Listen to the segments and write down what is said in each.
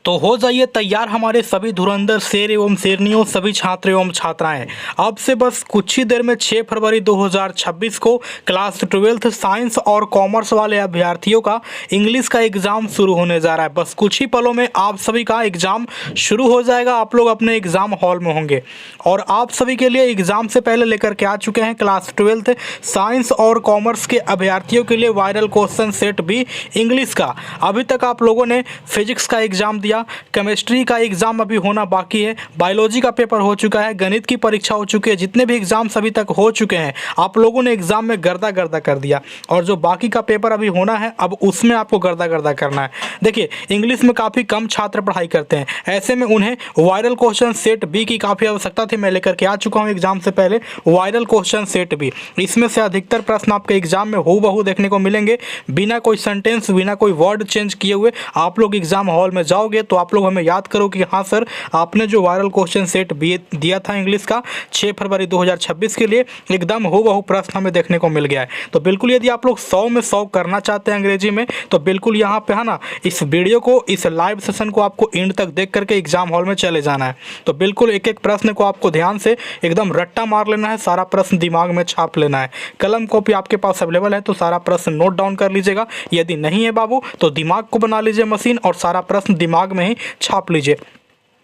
तो हो जाइए तैयार हमारे सभी धुरंधर शेर एवं शेरनियों, सभी छात्र एवं छात्राएं। अब से बस कुछ ही देर में 6 फरवरी 2026 को क्लास 12th साइंस और कॉमर्स वाले अभ्यर्थियों का इंग्लिश का एग्ज़ाम शुरू होने जा रहा है। बस कुछ ही पलों में आप सभी का एग्ज़ाम शुरू हो जाएगा। आप लोग अपने एग्ज़ाम हॉल में होंगे और आप सभी के लिए एग्ज़ाम से पहले लेकर के आ चुके हैं क्लास 12th साइंस और कॉमर्स के अभ्यर्थियों के लिए वायरल क्वेश्चन सेट भी इंग्लिश का। अभी तक आप लोगों ने फिजिक्स का एग्ज़ाम दिया, केमिस्ट्री का एग्ज़ाम अभी होना बाकी है, बायोलॉजी का पेपर हो चुका है, गणित की परीक्षा हो चुकी है। जितने भी एग्ज़ाम्स अभी तक हो चुके हैं आप लोगों ने एग्ज़ाम में गर्दा गर्दा कर दिया और जो बाकी का पेपर अभी होना है अब उसमें आपको गर्दा गर्दा करना है। देखिए इंग्लिश में काफ़ी कम छात्र पढ़ाई करते हैं, ऐसे में उन्हें वायरल क्वेश्चन सेट बी की काफ़ी आवश्यकता थी। मैं लेकर के आ चुका हूँ एग्ज़ाम से पहले वायरल क्वेश्चन सेट बी। इसमें से अधिकतर प्रश्न आपके एग्ज़ाम में हूबहू देखने को मिलेंगे, बिना कोई सेंटेंस, बिना कोई वर्ड चेंज किए हुए आप लोग एग्ज़ाम हॉल में जाओगे तो आप लोग हमें याद करो कि हाँ सर आपने जो वायरल क्वेश्चन सेट बी दिया था इंग्लिश का 6 फरवरी 2026 के लिए, एकदम हूबहू प्रश्न हमें देखने को मिल गया है। तो बिल्कुल यदि आप लोग 100 में 100 करना चाहते हैं अंग्रेजी में तो बिल्कुल यहाँ पे है ना, इस वीडियो को, इस लाइव सेशन को आपको एंड तक देख करके एग्जाम हॉल में चले जाना है। तो बिल्कुल एक एक प्रश्न को आपको ध्यान से एकदम रट्टा मार लेना है, सारा प्रश्न दिमाग में छाप लेना है। कलम कॉपी आपके पास अवेलेबल है तो सारा प्रश्न नोट डाउन कर लीजिएगा। यदि नहीं है बाबू तो दिमाग को बना लीजिए मशीन और सारा प्रश्न दिमाग में ही छाप लीजिए।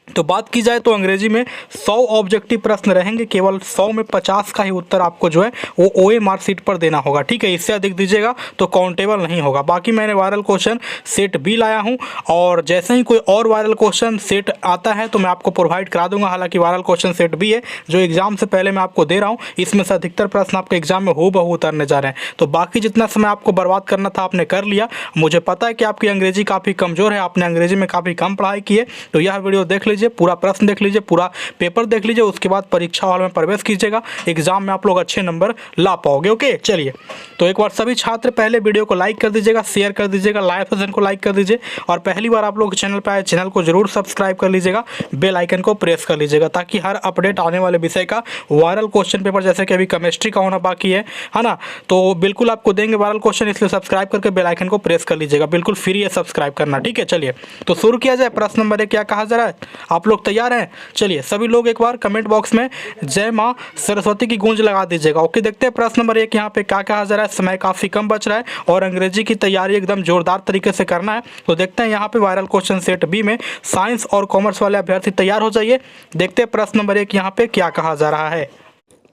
तो बात की जाए तो अंग्रेजी में 100 ऑब्जेक्टिव प्रश्न रहेंगे, केवल 100 में 50 का ही उत्तर आपको जो है वो ओए मार्कशीट पर देना होगा, ठीक है। इससे अधिक दीजिएगा तो काउंटेबल नहीं होगा। बाकी मैंने वायरल क्वेश्चन सेट भी लाया हूं और जैसे ही कोई और वायरल क्वेश्चन सेट आता है तो मैं आपको प्रोवाइड करा दूंगा। हालांकि वायरल क्वेश्चन सेट भी है जो एग्जाम से पहले मैं आपको दे रहा हूँ, इसमें से अधिकतर प्रश्न आपके एग्जाम में हूबहू उतरने जा रहे हैं। तो बाकी जितना समय आपको बर्बाद करना था आपने कर लिया। मुझे पता है कि आपकी अंग्रेजी काफ़ी कमज़ोर है, आपने अंग्रेजी में काफ़ी कम पढ़ाई की है। तो यह वीडियो देख लीजिए, पूरा प्रश्न देख लीजिए, पूरा पेपर देख लीजिए, उसके बाद परीक्षा हॉल में प्रवेश कीजिएगा। एग्जाम में आप लोग अच्छे नंबर ला पाओगे। ओके चलिए, तो एक बार सभी छात्र पहले वीडियो को लाइक कर दीजिएगा, शेयर कर दीजिएगा, लाइव सेशन को लाइक कर दीजिए और पहली बार आप लोग चैनल पर आए चैनल को जरूर सब्सक्राइब कर लीजिएगा, बेल आइकन को प्रेस कर लीजिएगा ताकि हर अपडेट आने वाले विषय का वायरल क्वेश्चन पेपर, जैसे कि अभी केमिस्ट्री का होना बाकी है ना, तो बिल्कुल आपको देंगे वायरल क्वेश्चन, इसलिए सब्सक्राइब करके बेल आइकन को प्रेस कर लीजिएगा। बिल्कुल फ्री है सब्सक्राइब करना, ठीक है। चलिए तो शुरू किया जाए। प्रश्न नंबर 1 क्या कहा जा रहा है, आप लोग तैयार हैं? चलिए सभी लोग एक बार कमेंट बॉक्स में जय मां सरस्वती की गूंज लगा दीजिएगा। ओके देखते हैं प्रश्न नंबर 1 यहाँ पे क्या कहा जा रहा है। समय काफी कम बच रहा है और अंग्रेजी की तैयारी एकदम जोरदार तरीके से करना है। तो देखते हैं यहाँ पे वायरल क्वेश्चन सेट बी में साइंस और कॉमर्स वाले अभ्यर्थी तैयार हो जाइए। देखते हैं प्रश्न नंबर 1 यहाँ पे क्या कहा जा रहा है।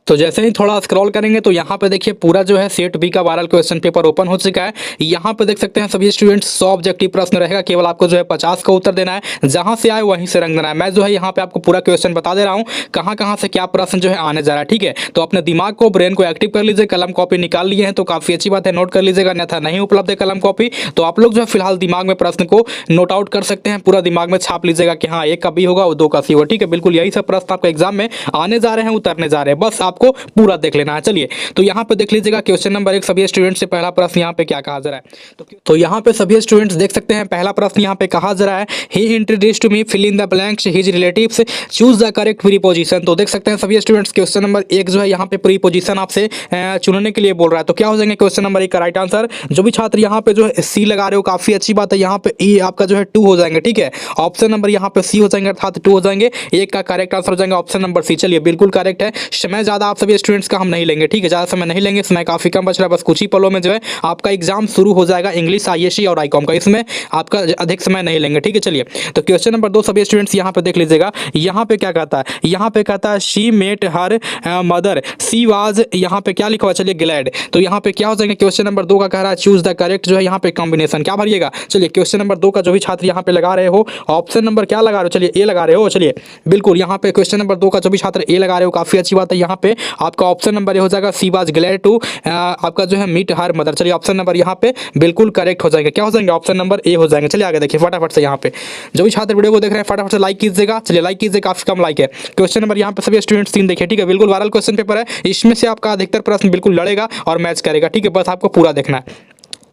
तो जैसे ही थोड़ा स्क्रॉल करेंगे तो यहाँ पे देखिए पूरा जो है सेट बी का वायरल क्वेश्चन पेपर ओपन हो चुका है। यहाँ पे देख सकते हैं सभी स्टूडेंट्स 100 ऑब्जेक्टिव प्रश्न रहेगा, केवल आपको जो है 50 का उत्तर देना है, जहाँ से आए वहीं से रंग देना है। मैं जो है यहाँ पे आपको पूरा क्वेश्चन बता दे रहा हूँ कहाँ से क्या प्रश्न जो है आने जा रहा है, ठीक है। तो अपने दिमाग को, ब्रेन को एक्टिव कर लीजिए। कलम कॉपी निकाल लिए हैं तो काफ़ी अच्छी बात है, नोट कर लीजिएगा, अन्यथा नहीं उपलब्ध है कलम कॉपी तो आप लोग जो है फिलहाल दिमाग में प्रश्न को नोट आउट कर सकते हैं, पूरा दिमाग में छाप लीजिएगा कि हाँ 1 का बी होगा और 2 का सी होगा, ठीक है। बिल्कुल यही सब प्रश्न आपके एग्जाम में आने जा रहे हैं, उतरने जा रहे हैं, बस आपको पूरा देख लेना है। चलिए तो यहाँ पे देख लीजिएगा क्वेश्चन नंबर 1 सभी स्टूडेंट्स से पहला प्रश्न यहाँ पे क्या कहा जा रहा है। तो यहाँ पे सभी स्टूडेंट्स देख सकते हैं पहला प्रश्न यहाँ पे कहा जा रहा है, he introduced me, fill in the blanks, his relatives, choose the correct preposition. तो देख सकते हैं सभी स्टूडेंट्स क्वेश्चन नंबर 1 जो है यहाँ पे प्रीपोजिशन आपसे चुनने के लिए बोल रहा है। तो क्या हो जाएंगे क्वेश्चन नंबर 1 का राइट आंसर। जो भी छात्र यहाँ पे जो है सी लगा रहे हो काफी अच्छी बात है, यहाँ पे ई आपका जो है 2 हो जाएंगे, ठीक है। ऑप्शन नंबर यहाँ पे सी हो जाएंगे अर्थात 2 हो जाएंगे, 1 का करेक्ट आंसर हो जाएगा ऑप्शन नंबर सी। चलिए बिल्कुल करेक्ट है। समय ज्यादा आप सभी स्टूडेंट्स का हम नहीं लेंगे, ठीक है, ज़्यादा समय नहीं लेंगे, समय काफ़ी कम बच रहा है, बस कुछ ही पलों में जो है आपका एग्जाम शुरू हो जाएगा इंग्लिश, आईएससी और आईकॉम का, इसमें आपका अधिक समय नहीं लेंगे, ठीक है। चलिए तो क्वेश्चन नंबर 2 सभी स्टूडेंट्स यहाँ पे देख लीजिएगा। यहाँ पे क्या कहता है, यहाँ पे कहता है she met her mother, she was, यहाँ पे क्या लिखा हुआ, चलिए ग्लैड। तो यहाँ पे क्या हो जाएंगे क्वेश्चन नंबर 2 का कह रहा है चूज द करेक्ट जो है यहाँ पे कॉम्बिनेशन, क्या भरिएगा। चलिए क्वेश्चन नंबर 2 का जो भी छात्र यहाँ पे लगा रहे हो ऑप्शन नंबर क्या लगा रहे हो, चलिए ए लगा रहे हो। चलिए बिल्कुल यहाँ पे क्वेश्चन नंबर 2 का जो भी छात्र ए लगा रहे हो काफी अच्छी बात है। यहाँ पे आपका ऑप्शन नंबर ए हो जाएगा सी वाज ग्लैड टू आपका जो है मीट हर मदर। चलिए ऑप्शन नंबर यहाँ पे बिल्कुल करेक्ट हो जाएंगे, क्या हो जाएंगे, ऑप्शन नंबर ए हो जाएंगे। चलिए आगे देखिए फटाफट से, यहाँ पे जो भी छात्र वीडियो को देख रहे हैं फटाफट से लाइक कीजिएगा। चलिए लाइक कीजिए, काफी कम लाइक है। क्वेश्चन नंबर यहाँ पे सभी स्टूडेंट्स 3 देखिए, ठीक है, बिल्कुल वायरल क्वेश्चन पेपर है, इसमें से आपका अधिकतर प्रश्न बिल्कुल लड़ेगा और मैच करेगा, ठीक है, बस आपको पूरा देखना है।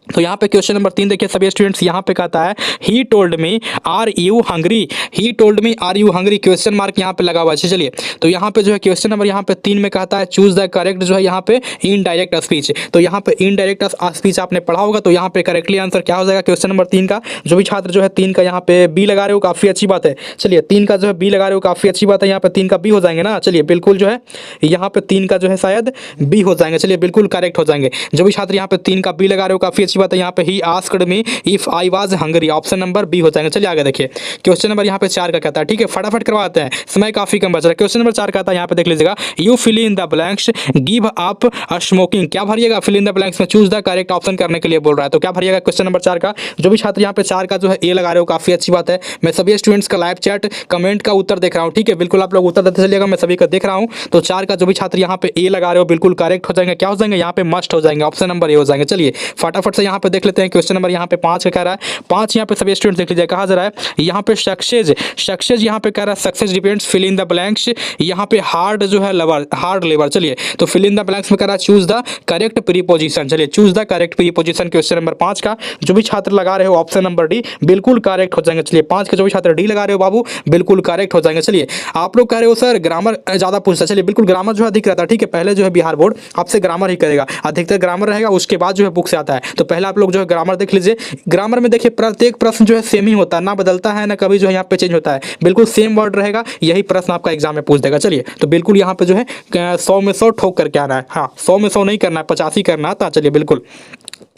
तो यहाँ पे क्वेश्चन नंबर 3 देखिए सभी स्टूडेंट्स, यहाँ पे कहता है he told me are you hungry, he told me are you hungry, question mark यहाँ पे लगा हुआ है। चलिए तो यहाँ पे जो है क्वेश्चन नंबर यहाँ पे 3 में कहता है चूज द करेक्ट जो है यहाँ पे इनडायरेक्ट स्पीच। तो यहाँ पे इनडायरेक्ट स्पीच आपने पढ़ा होगा, तो यहाँ पे करेक्टली आंसर क्या हो जाएगा क्वेश्चन नंबर 3 का। जो भी छात्र जो है 3 का यहाँ पे बी लगा रहे हो काफ़ी अच्छी बात है। चलिए 3 का जो है बी लगा रहे हो काफ़ी अच्छी बात है, यहाँ पे 3 का बी हो जाएंगे ना। चलिए बिल्कुल जो है यहाँ पे 3 का जो है शायद बी हो जाएंगे। चलिए बिल्कुल करेक्ट हो जाएंगे। जो भी छात्र यहाँ पे 3 का बी लगा रहे हो काफ़ी अच्छी बात है। यहाँ पे he asked me if I was hungry, option number B हो जाएंगे। चलिए आगे देखिए क्वेश्चन नंबर यहाँ पे 4 का कहता है, ठीक है फटाफट करवाते हैं, समय काफी कम बच रहा है। क्वेश्चन नंबर 4 कहता है, यहाँ पे देख लीजिएगा, you fill in the blanks give up smoking, क्या भरिएगा फिल इन द ब्लैंक्स में चूज द करेक्ट ऑप्शन करने के लिए बोल रहा है। तो क्या भरिएगा क्वेश्चन नंबर 4 का। जो भी छात्र यहाँ पे 4 का जो है ए लगा रहे हो काफी अच्छी बात है। मैं सभी स्टूडेंट्स का लाइव चैट कमेंट का उत्तर देख रहा हूँ, ठीक है बिल्कुल आप लोग उत्तर देते चलिएगा, मैं सभी का देख रहा हूँ। तो 4 का जो भी छात्र यहाँ पे ए लगा रहे हो बिल्कुल करेक्ट हो जाएंगे। क्या हो जाएंगे यहाँ पे मस्ट हो जाएंगे, ऑप्शन नंबर ए हो जाएंगे। चलिए फटाफट से यहाँ पे देख लेते हैं क्वेश्चन नंबर यहाँ पे 5 का कह रहा है, 5 यहाँ पे सभी स्टूडेंट देख लीजिए, कहा जा रहा है यहाँ पे सक्सेस यहाँ पे कह रहा है success depends fill in the blanks, यहाँ पे हार्ड जो है हार्ड लेबर। चलिए तो फिल इन द ब्लैंक्स में कह रहा है चूज द करेक्ट प्रीपोजिशन। चलिए choose the correct preposition question number 5 का। जो भी छात्र लगा रहे हो ऑप्शन नंबर डी बिल्कुल करेक्ट हो जाएंगे। चलिए 5 का जो भी छात्र डी लगा रहे हो बाबू बिल्कुल करेक्ट हो जाएंगे। चलिए आप लोग कह रहे हो सर ग्रामर ज़्यादा पूछता, चलिए बिल्कुल ग्रामर जो है अधिक रहता है, ठीक है पहले जो है बिहार बोर्ड आपसे ग्रामर ही करेगा, अधिकतर ग्रामर रहेगा, उसके बाद जो है बुक से आता है। तो पहले आप लोग जो है ग्रामर देख लीजिए। ग्रामर में देखिए प्रत्येक प्रश्न जो है सेम ही होता है, ना बदलता है ना कभी जो है यहाँ पे चेंज होता है, बिल्कुल सेम वर्ड रहेगा, यही प्रश्न आपका एग्जाम में पूछ देगा। चलिए तो बिल्कुल यहाँ पे जो है 100 में 100 ठोक करके आना है, हाँ 100 में 100 नहीं करना है, 85 करना है। चलिए बिल्कुल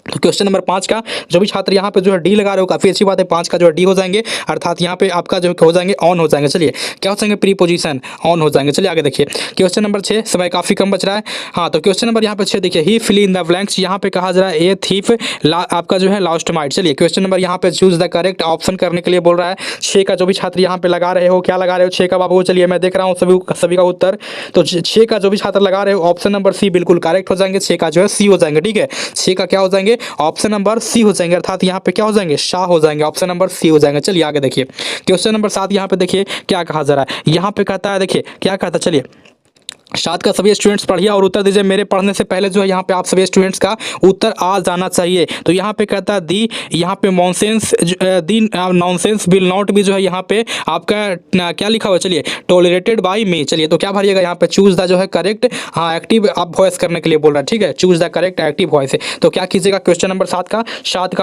तो क्वेश्चन नंबर 5 का जो भी छात्र यहाँ पे जो है डी लगा रहे हो काफ़ी अच्छी बात है, 5 का जो है डी हो जाएंगे, अर्थात यहाँ पे आपका जो हो जाएंगे ऑन हो जाएंगे। चलिए क्या हो जाएंगे प्रीपोजिशन ऑन हो जाएंगे। चलिए आगे देखिए क्वेश्चन नंबर 6, समय काफ़ी कम बच रहा है। हाँ तो क्वेश्चन नंबर यहाँ पे 6 देखिए, ही फिल इन द ब्लैंक्स, यहाँ पे कहा जा रहा है ए थीफ आपका जो है लास्ट माइट। चलिए क्वेश्चन नंबर यहाँ पे चूज द करेक्ट ऑप्शन करने के लिए बोल रहा है। 6 का जो भी छात्र यहाँ पे लगा रहे हो, क्या लगा रहे हो 6 का बाबू, चलिए मैं देख रहा हूँ सभी का उत्तर। तो 6 का जो भी छात्र लगा रहे हो ऑप्शन नंबर सी बिल्कुल करेक्ट हो जाएंगे, 6 का जो है सी हो जाएंगे, ठीक है 6 का क्या हो जाएंगे ऑप्शन नंबर सी हो जाएंगे, अर्थात यहाँ पे क्या हो जाएंगे शाह हो जाएंगे, ऑप्शन नंबर सी हो जाएंगे। चलिए आगे देखिए क्वेश्चन नंबर 7 यहाँ पे देखिए क्या कहा जा रहा है, यहाँ पे कहता है देखिए क्या कहता है। चलिए 7 का सभी स्टूडेंट्स पढ़िए और उत्तर दीजिए, मेरे पढ़ने से पहले जो है यहाँ पे आप सभी स्टूडेंट्स का उत्तर आ जाना चाहिए। तो यहाँ पे कहता है दी, यहाँ पे नॉनसेंस विल नॉट भी जो है यहाँ पे आपका क्या लिखा हुआ है, चलिए टॉलरेटेड बाय मी। चलिए तो क्या भरिएगा यहाँ पे चूज द जो है करेक्ट, हाँ एक्टिव आप वॉइस करने के लिए बोल रहा है, ठीक है choose the correct active voice है। तो क्या कीजिएगा क्वेश्चन नंबर 7 का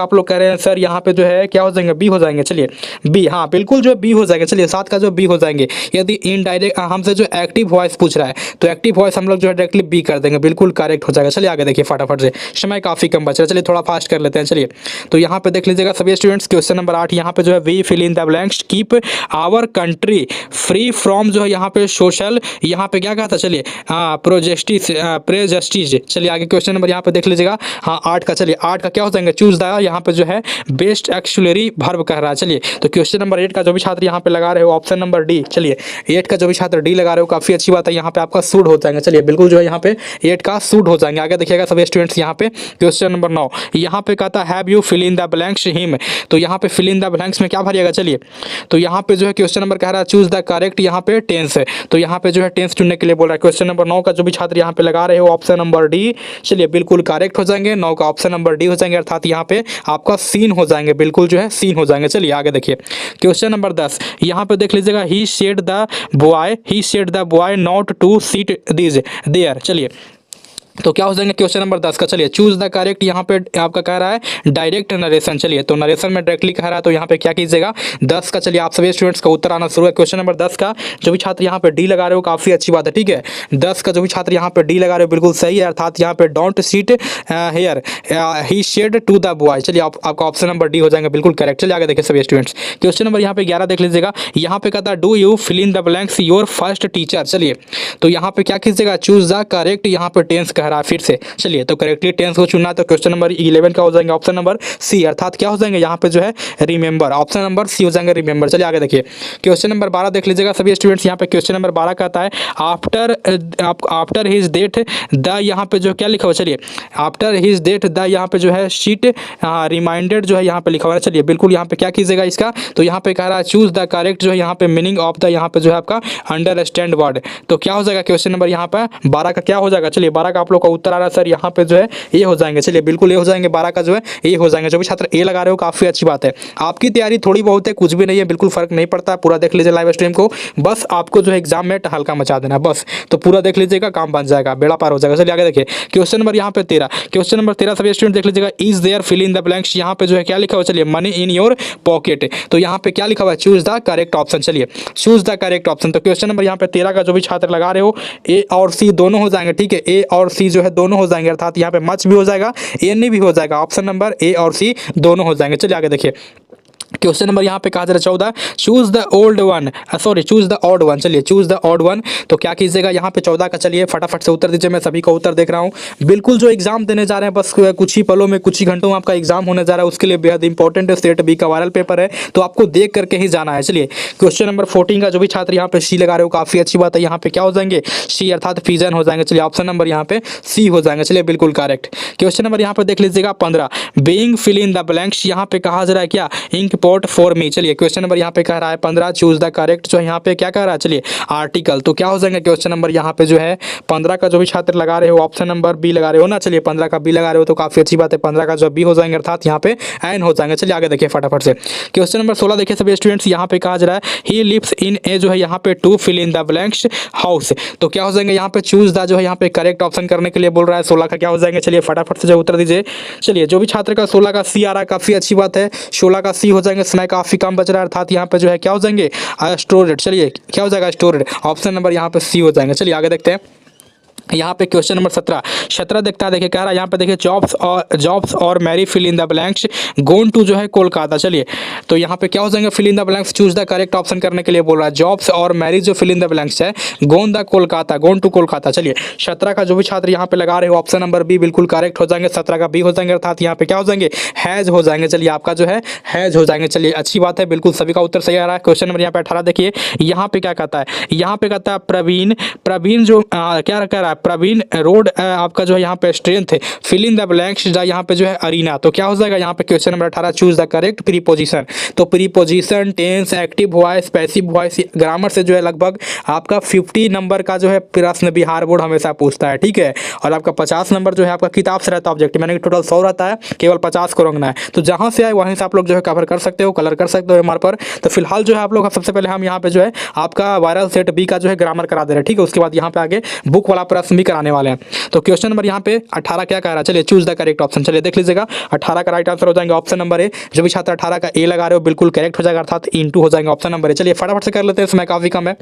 आप लोग कह रहे हैं सर यहाँ पे जो है क्या हो जाएंगे बी हो जाएंगे। चलिए बी, हाँ बिल्कुल जो है बी हो जाएगा। चलिए 7 का जो बी हो जाएंगे। यदि इनडायरेक्ट हमसे जो एक्टिव वॉइस पूछ रहा है तो एक्टिव वॉइस हम लोग जो है डायरेक्टली बी कर देंगे, बिल्कुल करेक्ट हो जाएगा। चलिए आगे देखिए फटाफट से, समय काफी कम बच रहा है, चलिए थोड़ा फास्ट कर लेते हैं। चलिए तो यहाँ पे देख लीजिएगा सभी स्टूडेंट्स क्वेश्चन नंबर 8, यहाँ पे जो है we fill in the blanks keep our country free from जो है यहाँ पे सोशल, यहाँ पे क्या कहा था, चलिए प्रेजस्टिस। चलिए आगे क्वेश्चन नंबर यहाँ पे देख लीजिएगा, हाँ 8 का, चलिए 8 का क्या हो जाएंगे चूज द, यहाँ पे जो है बेस्ट एक्सुलरी वर्ब कह रहा है। चलिए तो क्वेश्चन नंबर 8 का जो भी छात्र यहाँ पे लगा रहे हो ऑप्शन नंबर डी, चलिए 8 का जो भी छात्र डी लगा रहे हो काफी अच्छी बात है, यहाँ पे आपका सूट हो जाएंगे। चलिए बिल्कुल जो है यहाँ पे 8 का सूट हो जाएंगे। आगे देखिएगा सभी स्टूडेंट्स यहाँ पे क्वेश्चन नंबर 9, यहाँ पे कहता है have you fill in the blanks him. तो यहाँ पे फिल इन द ब्लैंक्स में क्या भरिएगा, चलिए तो यहाँ पे जो है क्वेश्चन नंबर कह रहा है चूज द करेक्ट यहाँ पे टेंस है, तो यहाँ पे जो है टेंस चुनने के लिए बोल रहा है। क्वेश्चन नंबर 9 का जो भी छात्र यहाँ पे लगा रहे हो ऑप्शन नंबर डी, चलिए बिल्कुल करेक्ट हो जाएंगे, 9 का ऑप्शन नंबर डी हो जाएंगे, अर्थात यहाँ पे आपका सीन हो जाएंगे, बिल्कुल जो है सीन हो जाएंगे। चलिए आगे देखिए क्वेश्चन नंबर 10, यहाँ पे देख लीजिएगा he said the boy not to sit this there. चलिए तो क्या हो जाएंगे क्वेश्चन नंबर 10 का, चलिए चूज द करेक्ट, यहाँ पे आपका कह रहा है डायरेक्ट नरेशन। चलिए तो नरेशन में डायरेक्टली कह रहा है, तो यहाँ पे क्या कीजिएगा 10 का, चलिए आप सभी स्टूडेंट्स का उत्तर आना शुरू है। क्वेश्चन नंबर 10 का जो भी छात्र यहाँ पे डी लगा रहे हो काफ़ी अच्छी बात है, ठीक है 10 का जो भी छात्र यहाँ पे डी लगा रहे हो बिल्कुल सही है, अर्थात यहाँ पे don't sit here he said to the boy. चलिए आपका ऑप्शन नंबर डी हो जाएगा बिल्कुल करेक्ट। चलिए आगे देखिए सभी स्टूडेंट्स क्वेश्चन नंबर यहाँ पे 11 देख लीजिएगा, यहाँ पे कहता है do you fill in the blanks your first teacher. चलिए तो यहाँ पे क्या कीजिएगा चूज द करेक्ट, यहाँ पे टेंस कह रहा है फिर से, चलिए तो करेक्टली टेंस को चुनना है। तो क्वेश्चन नंबर 11 का हो जाएंगे ऑप्शन नंबर सी, अर्थात क्या हो जाएंगे यहाँ पे जो है रिमेंबर, ऑप्शन नंबर सी हो जाएंगे रिमेंबर। चलिए आगे देखिए क्वेश्चन नंबर 12 देख लीजिएगा सभी स्टूडेंट्स, यहाँ पे क्वेश्चन नंबर 12 कहता है आफ्टर हिज डेथ द, यहाँ पे जो क्या लिखा हुआ, चलिए आफ्टर हिज डेथ द, यहाँ पे जो है शीट रिमाइंडेड जो है यहाँ पे लिखा हुआ है। चलिए बिल्कुल यहाँ पे क्या कीजिएगा इसका, तो यहाँ पे कह रहा है चूज द करेक्ट जो है यहाँ पे मीनिंग ऑफ द, यहाँ पे जो है आपका अंडरस्टैंड वर्ड। तो क्या हो जाएगा क्वेश्चन नंबर यहाँ पे 12 का क्या हो जाएगा, चलिए 12 का आप लोग लोग का उत्तर आ रहा है सर यहाँ पे जो है ए हो जाएंगे। चलिए बिल्कुल ए हो जाएंगे, 12 का जो है ए हो जाएंगे। जो भी छात्र ए लगा रहे हो काफ़ी अच्छी बात है। आपकी तैयारी थोड़ी बहुत है, कुछ भी नहीं है, बिल्कुल फर्क नहीं पड़ता। पूरा देख लीजिए लाइव स्ट्रीम को, बस आपको जो है एग्जाम में हल्का मचा देना बस। तो पूरा देख लीजिएगा, काम बन जाएगा, बेड़ा पार हो जाएगा। चलिए आगे देखिए क्वेश्चन नंबर यहाँ पे 13। क्वेश्चन नंबर 13 सभी स्टूडेंट देख लीजिएगा। Is there fill in the blanks, यहाँ पे जो है क्या लिखा हुआ, चलिए मनी इन योर पॉकेट। तो यहाँ पे क्या लिखा हुआ है, चूज द करेक्ट ऑप्शन। चलिए चूज द करेक्ट ऑप्शन। तो क्वेश्चन नंबर यहाँ पे 13 का जो भी छात्र लगा रहे हो, ए और सी दोनों हो जाएंगे, ठीक है। ए और सी जो है दोनों हो जाएंगे, अर्थात यहाँ पे मच भी हो जाएगा, एन भी हो जाएगा। ऑप्शन नंबर ए और सी दोनों हो जाएंगे। चलिए आगे देखिए क्वेश्चन नंबर यहाँ पे कहा जा रहा है 14। Choose the old one, sorry choose the odd one. चलिए चूज द ऑड वन, तो क्या कीजिएगा यहाँ पे 14 का, चलिए फटाफट से उत्तर दीजिए। मैं सभी का उत्तर देख रहा हूँ। बिल्कुल जो एग्जाम देने जा रहे हैं, बस कुछ ही पलों में, कुछ ही घंटों में आपका एग्जाम होने जा रहा है, उसके लिए बेहद इंपॉर्टेंट है। स्टेट बी का वायरल पेपर है, तो आपको देख करके ही जाना है। चलिए क्वेश्चन नंबर 14 का जो भी छात्र यहाँ पे सी लगा रहे हो, काफ़ी अच्छी बात है। यहाँ पे क्या हो जाएंगे, सी अर्थात फिजन हो जाएंगे। चलिए ऑप्शन नंबर यहाँ पे सी हो जाएंगे। चलिए बिल्कुल करेक्ट। क्वेश्चन नंबर यहाँ पे देख लीजिएगा 15। Being fill in the blanks, यहाँ पे कहा जा रहा है क्या, इंक पोर्ट फॉर मी। चलिए क्वेश्चन नंबर यहाँ पे कह रहा है 15, चूज द करेक्ट। जो यहाँ पे क्या कह रहा है, चलिए आर्टिकल। तो क्या हो जाएंगे क्वेश्चन नंबर यहाँ पे जो है 15 का जो भी छात्र लगा रहे हो, ऑप्शन नंबर बी लगा रहे हो ना। चलिए 15 का बी लगा रहे हो तो काफी अच्छी बात है। 15 का जो बी हो जाएंगे, अर्थात यहाँ पे एन हो जाएंगे। चलिए आगे देखिए फटाफट से क्वेश्चन नंबर 16 देखिए सभी स्टूडेंट्स। यहाँ पे कहा जा रहा है ही लिव्स इन ए, जो है यहाँ पे to fill in the blanks house. तो क्या हो जाएंगे यहाँ पे चूज द, जो है यहाँ पे करेक्ट ऑप्शन करने के लिए बोल रहा है। 16 का क्या हो जाएंगे, चलिए फटाफट से जो उत्तर दीजिए। चलिए जो भी छात्र का 16 का सी आ रहा है, काफी अच्छी बात है। 16 का सी हो जाएंगे, समय काफी कम बच रहा है, अर्थात यहाँ पे जो है क्या हो जाएंगे, स्टोरेड। चलिए क्या हो जाएगा, स्टोरेड। ऑप्शन नंबर यहाँ पे सी हो जाएंगे। चलिए आगे देखते हैं। यहाँ पे क्वेश्चन नंबर 17 देखता है, देखिए कह रहा है यहाँ पे देखिए जॉब्स और Mary fill in the blanks gone to, जो है कोलकाता। चलिए तो यहाँ पे क्या हो जाएंगे, fill in the blanks, choose the correct option करने के लिए बोल रहा है। जॉब्स और मैरी जो फिल इन द ब्लैंक्स है, गोन टू कोलकाता। चलिए 17 का जो भी छात्र यहाँ पे लगा रहे हो, ऑप्शन नंबर बी बिल्कुल करेक्ट हो जाएंगे। 17 का बी हो जाएंगे, अर्थात यहाँ पे क्या हो जाएंगे, हैज हो जाएंगे। चलिए आपका जो है हैज हो जाएंगे। चलिए अच्छी बात है, बिल्कुल सभी का उत्तर सही आ रहा है। क्वेश्चन नंबर यहाँ पे 18 देखिए, यहाँ पे क्या कहता है, यहाँ पे कहता है प्रवीण जो क्या कह रहा है, प्रवीण आपका जो है यहाँ पे स्ट्रेंथ है, फिल इन द ब्लैंक्स यहाँ पे जो है अरीना। तो क्या हो जाएगा यहाँ पे question number 18, choose the correct preposition. तो preposition, tense, active voice, passive voice, grammar से जो है लगभग आपका 50 नंबर का जो है प्रश्न बिहार बोर्ड हमेशा पूछता है, ठीक है। और आपका 50 नंबर जो है आपका किताब से रहता है ऑब्जेक्टिव, यानी कि टोटल 100 रहता है, केवल 50 को रंगना है। तो जहाँ से आए वहीं से आप लोग जो है कवर कर सकते हो, कलर कर सकते हो एमआर पर। तो फिलहाल जो है आप लोग सबसे पहले हम यहाँ पे जो है आपका वायरल सेट बी का जो है ग्रामर करा दे रहे हैं, ठीक है। उसके बाद यहाँ पे आगे बुक वाला प्रश्न भी कराने वाले हैं। तो क्वेश्चन नंबर यहाँ पे 18 क्या कह रहा है, चलिए चूज द करेक्ट ऑप्शन। चलिए देख लीजिएगा 18 का राइट आंसर हो जाएंगे ऑप्शन नंबर ए। जो भी छात्र 18 का ए लगा रहे हो बिल्कुल करेक्ट हो जाएगा, अर्थात इनटू हो जाएंगे ऑप्शन नंबर ए। चलिए फटाफट से कर लेते हैं, समय काफी कम है।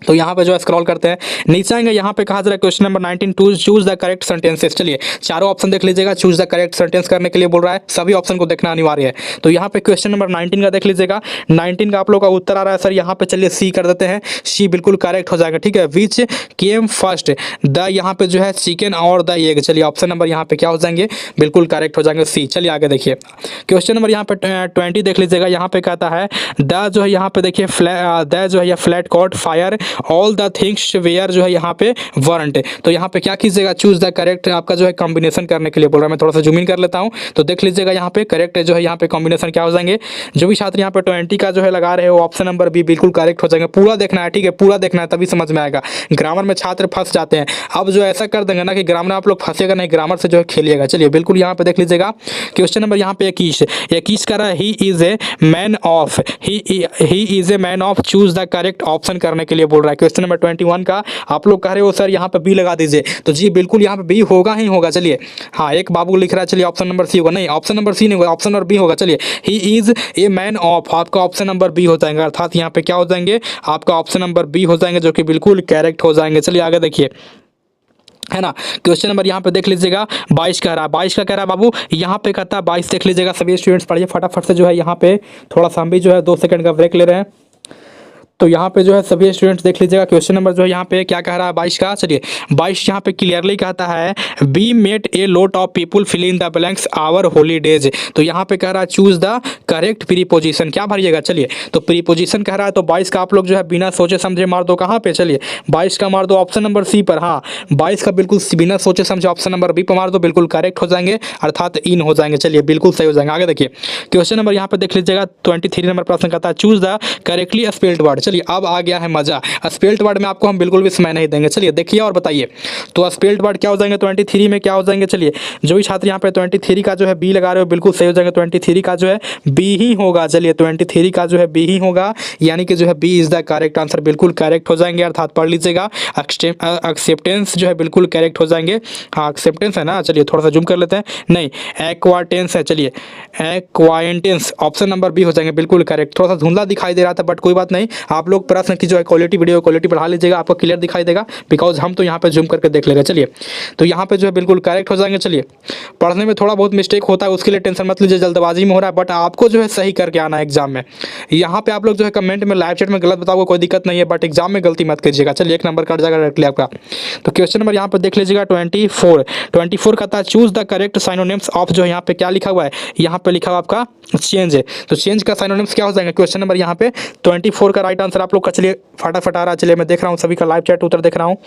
तो यहाँ पे जो है स्क्रॉल करते हैं नीचे आएंगे, यहाँ पे कहा जा रहा है question number 19, choose the correct sentences. चलिए चारों ऑप्शन देख लीजिएगा, चूज द करेक्ट सेंटेंस करने के लिए बोल रहा है, सभी ऑप्शन को देखना अनिवार्य है। तो यहाँ पे क्वेश्चन नंबर 19 का देख लीजिएगा। 19 का आप लोग का उत्तर आ रहा है सर यहाँ पे, चलिए सी कर देते हैं, सी बिल्कुल करेक्ट हो जाएगा, ठीक है। विच केम फर्स्ट, द यहाँ पे जो है चिकन और द एग। चलिए ऑप्शन नंबर यहाँ पे क्या हो जाएंगे, बिल्कुल करेक्ट हो जाएंगे, सी। चलिए आगे देखिए क्वेश्चन नंबर यहाँ पे 20 देख लीजिएगा। यहाँ पे कहता है द जो है यहाँ पे देखिए द जो है flat caught fire all the things where जो है यहाँ पे वारंट। तो यहाँ पे क्या कीजिएगा, चूज द करेक्ट, आपका जो है कॉम्बिनेशन करने के लिए बोल रहा है। मैं थोड़ा सा जूम इन कर लेता हूँ, तो देख लीजिएगा यहाँ पे करेक्ट जो है यहाँ पे कॉम्बिनेशन क्या हो जाएंगे। जो भी छात्र यहाँ पे 20 का जो है लगा रहे हो, ऑप्शन नंबर बी बिल्कुल करेक्ट हो जाएंगे। पूरा देखना है, ठीक है, पूरा देखना है तभी समझ में आएगा। ग्रामर में छात्र फंस जाते हैं, अब जो ऐसा कर देंगे ना कि ग्रामर आप लोग फंसेगा नहीं, ग्रामर से जो है खेलिएगा। चलिए बिल्कुल यहाँ पे देख लीजिएगा क्वेश्चन नंबर यहाँ पे 21 का रहा है, he is a man of, he is a man of, choose the correct option करने के लिए बोल रहा है। क्वेश्चन नंबर 21 का आप लोग कह रहे हो सर यहाँ पे बी लगा दीजिए, तो जी बिल्कुल यहाँ पे बी होगा ही होगा। चलिए हाँ, एक बाबू लिख रहा है, चलिए ऑप्शन नंबर सी होगा, नहीं ऑप्शन नंबर सी नहीं होगा, ऑप्शन नंबर बी होगा। चलिए he is a man of, आपका ऑप्शन नंबर बी हो जाएगा, अर्थात यहाँ पे क्या हो जाएंगे, आपका ऑप्शन नंबर बी हो जाएंगे, जो कि बिल्कुल करेक्ट हो जाएंगे। चलिए आगे देखिए, है ना। क्वेश्चन नंबर यहाँ पे देख लीजिएगा 22 कह रहा है, 22 का कह रहा है बाबू, यहाँ पे कहता है 22 देख लीजिएगा। सभी स्टूडेंट्स पढ़िए फटाफट से, जो है यहाँ पे थोड़ा सा हम भी जो है 2 सेकंड का ब्रेक ले रहे हैं। तो यहाँ पे जो है सभी स्टूडेंट्स देख लीजिएगा क्वेश्चन नंबर जो है यहाँ पे क्या कह रहा है 22 का। चलिए 22 यहाँ पे क्लियरली कहता है we met a lot of people fill in the blanks our holidays. तो यहाँ पे कह रहा है चूज द करेक्ट प्रीपोजिशन, क्या भरिएगा। चलिए तो प्रीपोजिशन कह रहा है, तो 22 का आप लोग जो है बिना सोचे समझे मार दो कहाँ पे, चलिए 22 का मार दो ऑप्शन नंबर सी पर। हाँ 22 का बिल्कुल बिना सोचे समझे ऑप्शन नंबर बी पर मार दो, बिल्कुल करेक्ट हो जाएंगे, अर्थात इन हो जाएंगे। चलिए बिल्कुल सही हो जाएंगे। आगे देखिए क्वेश्चन नंबर यहाँ पे देख लीजिएगा 23 नंबर प्रश्न कहता है choose the correctly spelled word. चलिए अब आ गया है मजा, स्पेल्ट वर्ड में आपको हम बिल्कुल भी समय नहीं देंगे। चलिए देखिए और बताइए, तो स्पेल्ट वर्ड क्या हो जाएंगे 23 में, क्या हो जाएंगे। चलिए जो भी छात्र यहाँ पे 23 का जो है बी लगा रहे हो बिल्कुल सही हो जाएंगे, 23 का जो है बी ही होगा। चलिए 23 का जो है बी ही होगा, यानी कि जो है B is the correct answer, बिल्कुल करेक्ट हो जाएंगे। अर्थात पढ़ लीजिएगा, एक्सेप्टेंस जो है बिल्कुल करेक्ट हो जाएंगे। हाँ एक्सेप्टेंस है ना, चलिए थोड़ा सा जूम कर लेते हैं, नहीं एक्वाटेंस है। चलिए एक्वाइंटेंस, ऑप्शन नंबर बी हो जाएंगे बिल्कुल करेक्ट। थोड़ा सा धुंधला दिखाई दे रहा था बट कोई बात नहीं, आप लोग प्रश्न की जो है क्वालिटी, वीडियो क्वालिटी बढ़ा लीजिएगा, आपको क्लियर दिखाई देगा, बिकॉज हम तो यहाँ पे जूम करके देख ले रहे हैं। चलिए तो यहाँ पे जो है बिल्कुल करेक्ट हो जाएंगे। चलिए पढ़ने में थोड़ा बहुत मिस्टेक होता है, उसके लिए टेंशन मत लीजिए, जल्दबाजी में हो रहा है, बट आपको जो है सही करके आना है एग्जाम में। यहाँ पे आप लोग जो है कमेंट में, लाइव चैट में गलत बताओगे कोई दिक्कत नहीं है, बट एग्जाम में गलती मत कीजिएगा। चलिए 1 नंबर कट जाएगा डायरेक्टली आपका। तो क्वेश्चन नंबर यहाँ पे देख लीजिएगा 24 का था choose the correct synonyms of, जो यहाँ पे क्या लिखा हुआ है, यहाँ पे लिखा हुआ आपका चेंज है, तो चेंज का साइनोनिम्स क्या हो जाएंगे। क्वेश्चन नंबर यहाँ पे 24 का राइट आंसर आप लोग का, चलिए फटाफट आ रहा है, चलिए मैं देख रहा हूँ सभी का लाइव चैट उत्तर देख रहा हूँ।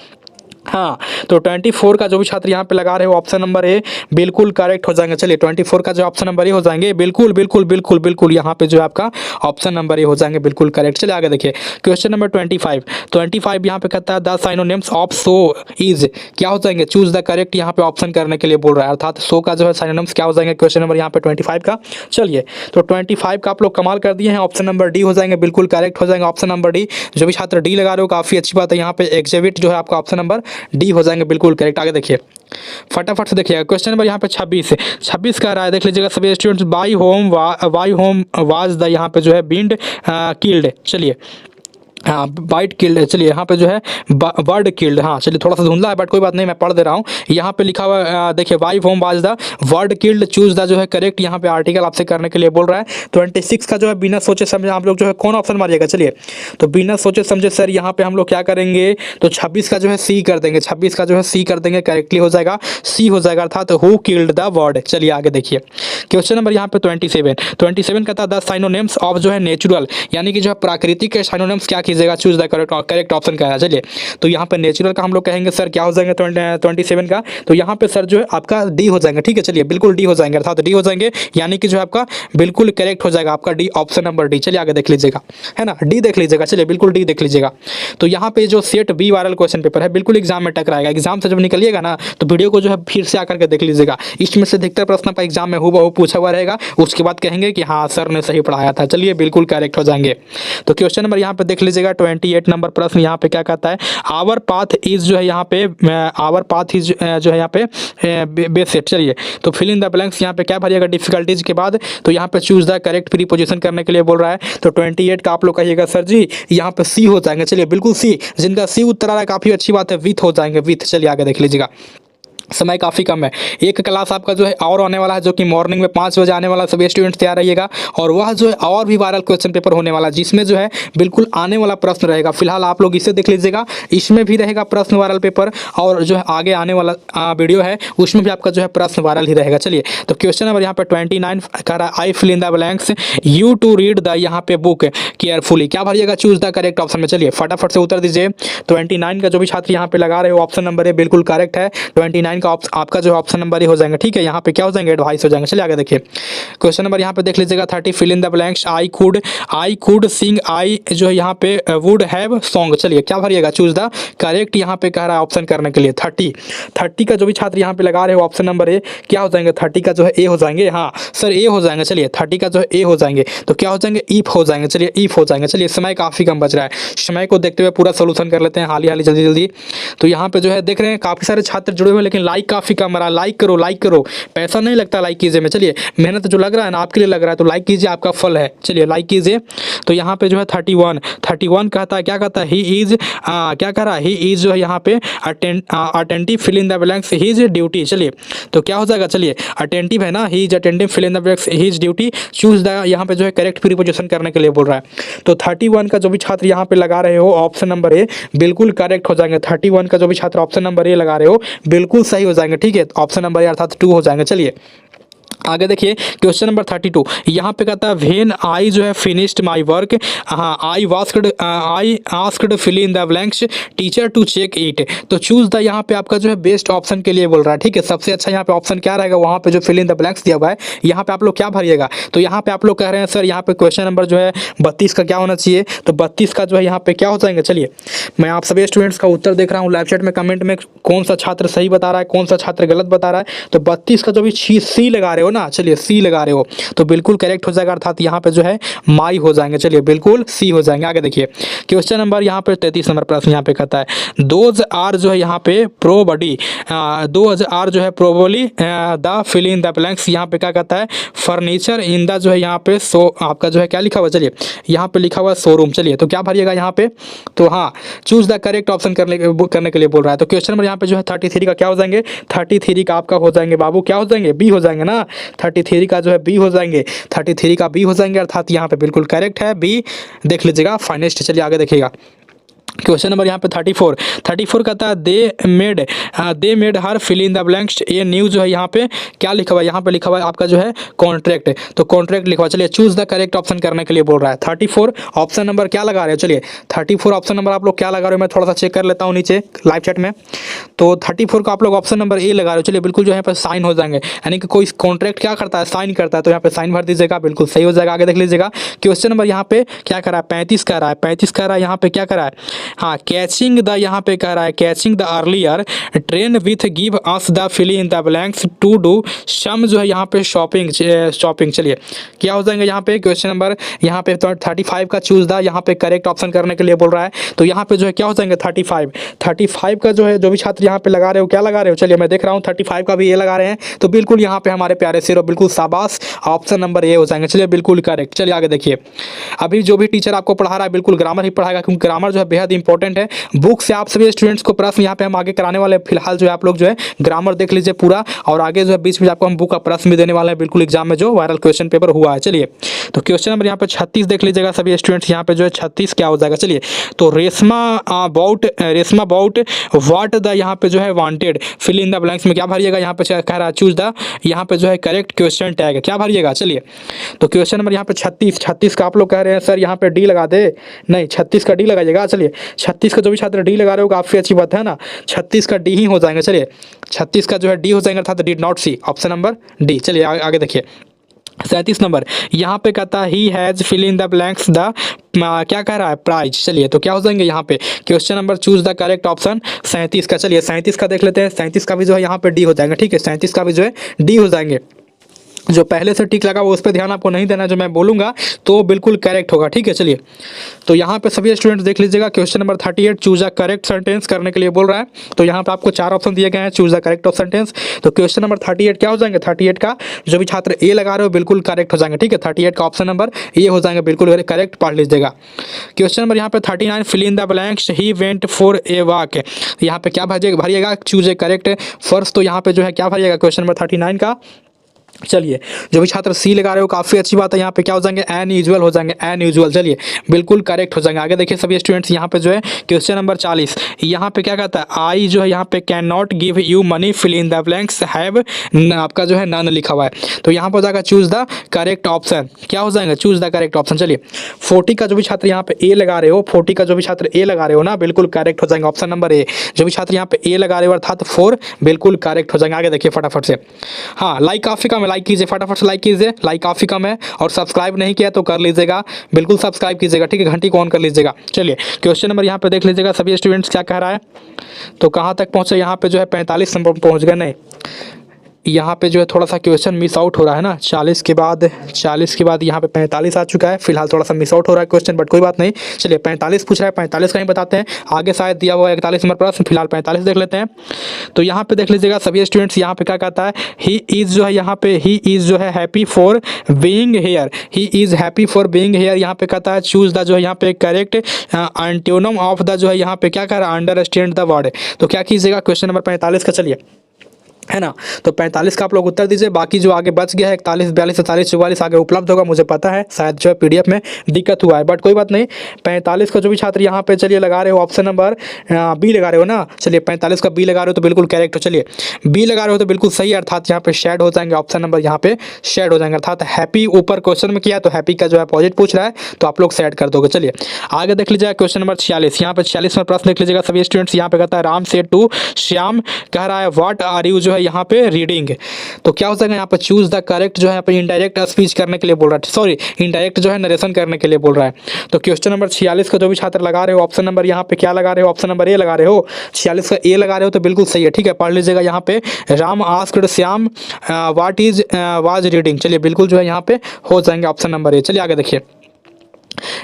हाँ तो 24 का जो भी छात्र यहाँ पे लगा रहे हो ऑप्शन नंबर ए बिल्कुल करेक्ट हो जाएंगे। चलिए 24 का जो ऑप्शन नंबर ए हो जाएंगे बिल्कुल बिल्कुल बिल्कुल बिल्कुल, यहाँ पे जो है आपका ऑप्शन नंबर ए हो जाएंगे बिल्कुल करेक्ट। चलिए आगे देखिए क्वेश्चन नंबर 25 यहाँ पे कहता है the synonyms of so is, क्या हो जाएंगे, चूज द करेक्ट यहाँ पे ऑप्शन करने के लिए बोल रहा है, अर्थात सो का जो है साइनोनिम्स क्या हो जाएंगे क्वेश्चन नंबर यहाँ पे 25 का। चलिए तो 25 का आप लोग कमाल कर दिए हैं, ऑप्शन नंबर डी हो जाएंगे बिल्कुल करेक्ट हो जाएंगे, ऑप्शन नंबर डी। जो भी छात्र डी लगा रहे हो काफ़ी अच्छी बात है, यहाँ पे एग्जिबिट जो है आपका ऑप्शन नंबर डी हो जाएंगे बिल्कुल करेक्ट। आगे देखिए फटाफट से देखिएगा क्वेश्चन नंबर यहाँ पे 26 का रहा है, देख लीजिएगा सभी students, by home was the, यहाँ पे जो है बीन्ड किल्ड। चलिए हाँ बाइट किल्ड है, चलिए यहाँ पे जो है बर्ड किल्ड, हाँ चलिए थोड़ा सा धुंधला है बट कोई बात नहीं, मैं पढ़ दे रहा हूँ। यहाँ पे लिखा हुआ देखिए why whom was the word killed, choose the जो है करेक्ट यहाँ पे आर्टिकल आपसे करने के लिए बोल रहा है। 26 का जो है बिना सोचे समझे आप लोग जो है कौन ऑप्शन मारिएगा। चलिए तो बिना सोचे समझे सर यहाँ पे हम लोग क्या करेंगे, तो 26 का जो है सी कर देंगे, 26 का जो है सी कर देंगे, करेक्टली हो जाएगा सी हो जाएगा, अर्थात हु किल्ड द वर्ड। चलिए आगे देखिए क्वेश्चन नंबर यहाँ पे 27 का था द साइनोनिम्स ऑफ जो है नेचुरल, यानी कि जो है प्राकृतिक के साइनोनिम्स क्या कीजिएगा, चूज द करेक्ट ऑप्शन का है। चलिए तो यहाँ पे नेचुरल का हम लोग कहेंगे सर क्या हो जाएंगे 27 का, तो यहाँ पे सर जो है आपका डी हो जाएंगे, ठीक है चलिए बिल्कुल डी हो जाएंगे, अर्थात डी हो जाएंगे, यानी कि जो है आपका बिल्कुल करेक्ट हो जाएगा आपका डी, ऑप्शन नंबर डी। चलिए आगे देख लीजिएगा, है ना, डी देख लीजिएगा, चलिए बिल्कुल डी देख लीजिएगा। तो यहाँ पे जो set B viral question paper है बिल्कुल एग्जाम में टकराएगा, एग्जाम से जब निकलिएगा ना तो वीडियो को जो है फिर से आकर के देख लीजिएगा, इसमें से अधिकतर प्रश्न पर एग्जाम में हूबहू पूछा हुआ रहेगा, उसके बाद कहेंगे कि हाँ सर ने सही पढ़ाया था। चलिए बिल्कुल करेक्ट हो जाएंगे। तो क्वेश्चन नंबर यहाँ पे देख लीजिएगा 28 नंबर प्रश्न यहाँ पे क्या कहता है, आवर पाथ इज जो है यहाँ पे, आवर पाथ इज जो है यहाँ पे बेसिक। चलिए तो फिल इन द ब्लैंक्स यहाँ पे क्या भरिएगा डिफिकल्टीज के बाद, तो यहाँ पे चूज द करेक्ट प्रीपोजिशन करने के लिए बोल रहा है। तो 28 का आप लोग कहिएगा सर जी यहाँ पे सी हो जाएंगे। चलिए बिल्कुल सी, जिनका सी उत्तर आ रहा है काफ़ी अच्छी बात है, विथ हो जाएंगे विथ। चलिए आगे देख लीजिएगा, समय काफ़ी कम है, एक क्लास आपका जो है और आने वाला है जो कि मॉर्निंग में 5 बजे आने वाला, सभी स्टूडेंट्स तैयार रहिएगा, और वह जो है और भी वायरल क्वेश्चन पेपर होने वाला जिसमें जो है बिल्कुल आने वाला प्रश्न रहेगा। फिलहाल आप लोग इसे देख लीजिएगा, इसमें भी रहेगा प्रश्न वायरल पेपर, और जो है आगे आने वाला वीडियो है उसमें भी आपका जो है प्रश्न वायरल ही रहेगा। चलिए तो क्वेश्चन नंबर यहाँ पे 29 कह रहा है I fill in the blanks you to read the यहाँ पे बुक केयरफुली, क्या भरिएगा, चूज द करेक्ट ऑप्शन में। चलिए फटाफट से उत्तर दीजिए। 29 का जो भी छात्र यहाँ पे लगा रहे हो ऑप्शन नंबर ए बिल्कुल करेक्ट है, 29 का आपका जो ऑप्शन नंबर ए हो जाएंगे, ठीक है, यहाँ पे क्या हो जाएंगे, एडवाइस हो जाएंगे। चलिए आगे देखिए क्वेश्चन नंबर यहाँ पे देख लीजिएगा 30 fill in the blanks I could sing, I जो है यहाँ पे वुड हैव सॉन्ग। चलिए क्या भरिएगा, चूज द करेक्ट यहाँ पे कह रहा है ऑप्शन करने के लिए। 30 का जो भी छात्र यहाँ पे लगा रहे हो ऑप्शन नंबर ए क्या हो जाएंगे, 30 का जो है ए हो जाएंगे, हाँ सर ए हो जाएंगे। चलिए 30 का जो है ए हो जाएंगे, तो क्या हो जाएंगे, ईफ हो जाएंगे। चलिए ईफ हो जाएंगे। चलिए समय काफ़ी कम बच रहा है, समय को देखते हुए पूरा सोल्यूशन कर लेते हैं हाली जल्दी जल्दी। तो यहाँ पे जो है देख रहे हैं काफ़ी सारे छात्र जुड़े हुए, लेकिन लाइक काफ़ी कम आ रहा है। लाइक करो, पैसा नहीं लगता लाइक कीजिए में। चलिए मेहनत जो लग रहा है ना आपके लिए लग रहा है, तो लाइक कीजिए, आपका फल है। चलिए लाइक कीजिए। तो यहाँ पे जो है 31 कहता है, क्या कहता है, ही इज क्या कह रहा है, ही इज जो है यहाँ पे attentive fill in the blanks he is duty. चलिए तो क्या हो जाएगा, चलिए अटेंटिव है ना, he is attentive fill in the blanks he is duty, choose the यहाँ पे जो है करेक्ट प्रीपोजिशन करने के लिए बोल रहा है। तो 31 का जो भी छात्र यहाँ पे लगा रहे हो ऑप्शन नंबर ए बिल्कुल करेक्ट हो जाएंगे। 31 का जो भी छात्र ऑप्शन नंबर ए लगा रहे हो बिल्कुल सही हो जाएंगे, ठीक है, ऑप्शन नंबर ए अर्थात 2 हो जाएंगे। चलिए आगे देखिए क्वेश्चन नंबर 32 यहाँ पे कहता है व्हेन आई जो है फिनिश्ड माय वर्क, हाँ I asked fill in the blanks teacher to check it. तो चूज द यहाँ पे आपका जो है बेस्ट ऑप्शन के लिए बोल रहा है, ठीक है। सबसे अच्छा यहाँ पे ऑप्शन क्या रहेगा, वहाँ पे जो फिल इन द ब्लैंक्स दिया हुआ है यहाँ पे आप लोग क्या भरिएगा। तो यहाँ पे आप लोग कह रहे हैं सर यहाँ पे क्वेश्चन नंबर जो है 32 का क्या होना चाहिए, तो 32 का जो है यहाँ पे क्या हो जाएंगे। चलिए मैं आप सभी स्टूडेंट्स का उत्तर देख रहा हूँ लाइव चैट में, कमेंट में कौन सा छात्र सही बता रहा है, कौन सा छात्र गलत बता रहा है। तो 32 का जो भी सी लगा रहे हो ना, चलिए सी लगा रहे हो तो बिल्कुल करेक्ट हो जाएगा, अर्थात यहाँ पे जो है माई हो जाएंगे। चलिए बिल्कुल सी हो जाएंगे। आगे देखिए क्वेश्चन नंबर यहाँ पे 33 नंबर प्रश्न यहाँ पे कहता है दोज आर जो है यहाँ पे प्रोबडी, दोज आर जो है probably the fill in the blanks, यहाँ पे क्या कहता है फर्नीचर इन द जो है यहाँ पे सो आपका जो है क्या लिखा हुआ, चलिए यहाँ पे लिखा हुआ शोरूम। चलिए तो क्या भरिएगा यहाँ पे, तो हाँ चूज द करेक्ट ऑप्शन करने के लिए बोल रहा है। तो क्वेश्चन नंबर यहाँ पे जो है 33 का क्या हो जाएंगे, 33 का आपका हो जाएंगे बाबू क्या हो जाएंगे, बी हो जाएंगे ना। 33 का जो है बी हो जाएंगे, 33 का बी हो जाएंगे, अर्थात यहाँ पे बिल्कुल करेक्ट है बी, देख लीजिएगा फाइनेस्ट। चलिए आगे देखिएगा क्वेश्चन नंबर यहाँ पे 34 कहता है they made her fill in the blanks ये न्यू जो है यहाँ पे क्या लिखा हुआ है, यहाँ पे लिखा हुआ है आपका जो है कॉन्ट्रैक्ट, तो कॉन्ट्रैक्ट लिखा हुआ। चलिए चूज द करेक्ट ऑप्शन करने के लिए बोल रहा है। 34 ऑप्शन नंबर क्या लगा रहे हो, चलिए 34 ऑप्शन नंबर आप लोग क्या लगा रहे हो, मैं थोड़ा सा चेक कर लेता हूँ नीचे लाइव चैट में। तो 34 का आप लोग ऑप्शन नंबर ए लगा रहे हो, चलिए बिल्कुल जो यहाँ पे साइन हो जाएंगे, यानी कि कोई कॉन्ट्रैक्ट क्या करता है साइन करता है, तो यहाँ पे साइन भर दीजिएगा, बिल्कुल सही हो जाएगा। आगे देख लीजिएगा क्वेश्चन नंबर यहाँ पे क्या करा है 35 कह रहा है, 35 कह रहा है यहाँ पे क्या करा है, हाँ कैचिंग द यहाँ पे कह रहा है catching the earlier train with give us the fill in the blanks to do some जो है यहाँ पे शॉपिंग। चलिए क्या हो जाएंगे यहाँ पे क्वेश्चन नंबर यहाँ पे 35 का चूज द यहाँ पे करेक्ट ऑप्शन करने के लिए बोल रहा है। तो यहाँ पे जो है क्या हो जाएंगे 35 का जो है जो भी छात्र यहाँ पे लगा रहे हो क्या लगा रहे हो, चलिए मैं देख रहा हूँ 35 का भी ये लगा रहे हैं, तो बिल्कुल यहाँ पे हमारे प्यारे शेरो बिल्कुल शाबाश, ऑप्शन नंबर ए हो जाएंगे। चलिए बिल्कुल करेक्ट। चलिए आगे देखिए अभी जो भी टीचर आपको पढ़ा रहा है बिल्कुल ग्रामर ही पढ़ाएगा, क्योंकि ग्रामर जो है बेहद इंपॉर्टेंट है। बुक से आप सभी स्टूडेंट्स को प्रश्न यहाँ पे हम आगे कराने वाले हैं, फिलहाल जो है आप लोग जो है ग्रामर देख लीजिए पूरा, और आगे जो है बीच में आपको हम बुक का प्रश्न भी देने वाले हैं बिल्कुल एग्जाम में जो वायरल क्वेश्चन पेपर हुआ है। चलिए तो क्वेश्चन नंबर यहाँ पे 36 देख लीजिएगा सभी स्टूडेंट्स, यहाँ पे जो है 36 क्या हो जाएगा। चलिए तो रेशमा अबाउट व्हाट द यहाँ पे जो है wanted fill in the blanks में क्या भरिएगा, यहाँ पे कह रहा है चूज द यहाँ पे जो है करेक्ट क्वेश्चन टैग क्या भरिएगा। चलिए तो क्वेश्चन नंबर यहाँ पे 36 का आप लोग कह रहे हैं सर यहाँ पे डी लगा दे, नहीं 36 का डी लगाइएगा। चलिए 36 का जो भी छात्र डी लगा रहे हो काफ़ी अच्छी बात है ना, 36 का डी ही हो जाएंगे। चलिए 36 का जो है डी हो जाएंगे, अर्थात did not see, option number D. चलिए आगे देखिए 37 नंबर यहाँ पे कहता है he has fill in the blanks the क्या कह रहा है प्राइज। चलिए तो क्या हो जाएंगे यहाँ पे question number choose the correct option 37 का। चलिए 37 का देख लेते हैं, 37 का भी जो है यहाँ पे डी हो जाएगा, ठीक है 37 का भी जो है डी हो जाएंगे। जो पहले से टिक लगा वो उस पर ध्यान आपको नहीं देना, जो मैं बोलूँगा तो बिल्कुल करेक्ट होगा, ठीक है। चलिए तो यहाँ पे सभी स्टूडेंट्स देख लीजिएगा question number 38 choose a correct sentence करने के लिए बोल रहा है। तो यहाँ पे आपको 4 ऑप्शन दिए गए हैं choose the correct of sentence. तो क्वेश्चन नंबर 38 क्या हो जाएंगे, 38 का जो भी छात्र ए लगा रहे हो बिल्कुल करेक्ट हो जाएंगे, ठीक है 38 का ऑप्शन नंबर ए हो जाएंगे, बिल्कुल करेक्ट पढ़ लीजिएगा। क्वेश्चन नंबर यहाँ पे 39 fill in the blanks he went for a walk, यहाँ पे क्या भरिएगा चूज ए करेक्ट फर्स्ट, तो यहाँ पे जो है क्या भरिएगा क्वेश्चन नंबर 39 का। चलिए जो भी छात्र सी लगा रहे हो काफ़ी अच्छी बात है, यहाँ पे क्या हो जाएंगे अनयूजुअल हो जाएंगे, अनयूजुअल। चलिए बिल्कुल करेक्ट हो जाएंगे। आगे देखिए सभी स्टूडेंट्स यहाँ पे जो है क्वेश्चन नंबर 40 यहाँ पे क्या कहता है आई जो है यहाँ पे can not give you money fill in the blanks have आपका जो है नन लिखा हुआ है, तो यहाँ पर जाएगा चूज द करेक्ट ऑप्शन क्या हो जाएगा चूज द करेक्ट ऑप्शन। चलिए 40 का जो भी छात्र यहाँ पे ए लगा रहे हो, 40 का जो भी छात्र ए लगा रहे हो ना बिल्कुल करेक्ट हो जाएंगे, ऑप्शन नंबर ए। जो भी छात्र यहाँ पे ए लगा रहे हो अर्थात 4 बिल्कुल करेक्ट हो जाएंगे। आगे देखिए फटाफट से, हाँ लाइक काफ़ी कम है, लाइक कीजिए फटाफट से, लाइक कीजिए, लाइक काफ़ी कम है, और सब्सक्राइब नहीं किया तो कर लीजिएगा, बिल्कुल सब्सक्राइब कीजिएगा, ठीक है घंटी को ऑन कर लीजिएगा। चलिए क्वेश्चन नंबर यहाँ पे देख लीजिएगा सभी स्टूडेंट्स क्या कह रहा है, तो कहाँ तक पहुँचे, यहाँ पे जो है 45 नंबर पहुँच गए, नहीं यहाँ पे जो है थोड़ा सा क्वेश्चन मिस आउट हो रहा है ना, 40 के बाद यहाँ पे 45 आ चुका है, फिलहाल थोड़ा सा मिस आउट हो रहा है क्वेश्चन, बट कोई बात नहीं। चलिए 45 पूछ रहा है, 45 का ही बताते हैं, आगे शायद दिया हुआ है 41 नंबर प्रश्न, फिलहाल 45 देख लेते हैं। तो यहाँ पे देख लीजिएगा सभी स्टूडेंट्स, यहाँ पे क्या कहता है ही इज़ जो है यहाँ पे ही इज़ जो है happy for being here, he is happy for being here, यहाँ पे कहता है चूज द जो है यहाँ पे करेक्ट एंटोनिम ऑफ द जो है यहाँ पे क्या कह रहा है अंडरस्टैंड द वर्ड, तो क्या कीजिएगा क्वेश्चन नंबर 45 का। चलिए है ना। तो 45 का आप लोग उत्तर दीजिए, बाकी जो आगे बच गया है 41, 42, 43, 44 आगे उपलब्ध होगा, मुझे पता है शायद जो है पीडीएफ में दिक्कत हुआ है, बट कोई बात नहीं। 45 का जो भी छात्र यहाँ पे चलिए लगा रहे हो ऑप्शन नंबर बी लगा रहे हो ना, चलिए 45 का बी लगा रहे हो तो बिल्कुल करेक्ट हो। चलिए बी लगा रहे हो तो बिल्कुल सही, अर्थात यहाँ पे शेड हो जाएंगे, ऑप्शन नंबर यहाँ पे शेड हो जाएंगे, अर्थात हैप्पी ऊपर क्वेश्चन में किया तो हैप्पी का जो है अपोजिट पूछ रहा है तो आप लोग सेट कर दोगे। चलिए आगे देख लीजिएगा क्वेश्चन नंबर 46, यहाँ पे 46 में प्रश्न देख लीजिएगा सभी स्टूडेंट्स। यहाँ पे कहता है राम सेड टू श्याम, कह रहा है व्हाट आर यू जो है यहाँ पे रीडिंग, तो क्या हो जाएगा यहाँ पे चूज द करेक्ट जो है यहाँ पे इनडायरेक्ट स्पीच करने के लिए बोल रहा है, सॉरी इनडायरेक्ट जो है नरेशन करने के लिए बोल रहा है। तो क्वेश्चन नंबर 46 का जो भी छात्र लगा रहे हो ऑप्शन नंबर यहाँ पे क्या लगा रहे हो, ऑप्शन नंबर ए लगा रहे हो, 46 का ए लगा रहे हो तो बिल्कुल सही है, ठीक है। पढ़ लीजिएगा यहाँ पे Ram asked Shyam what is was reading, चलिए बिल्कुल जो है यहाँ पे हो जाएंगे ऑप्शन नंबर ए। चलिए आगे देखिए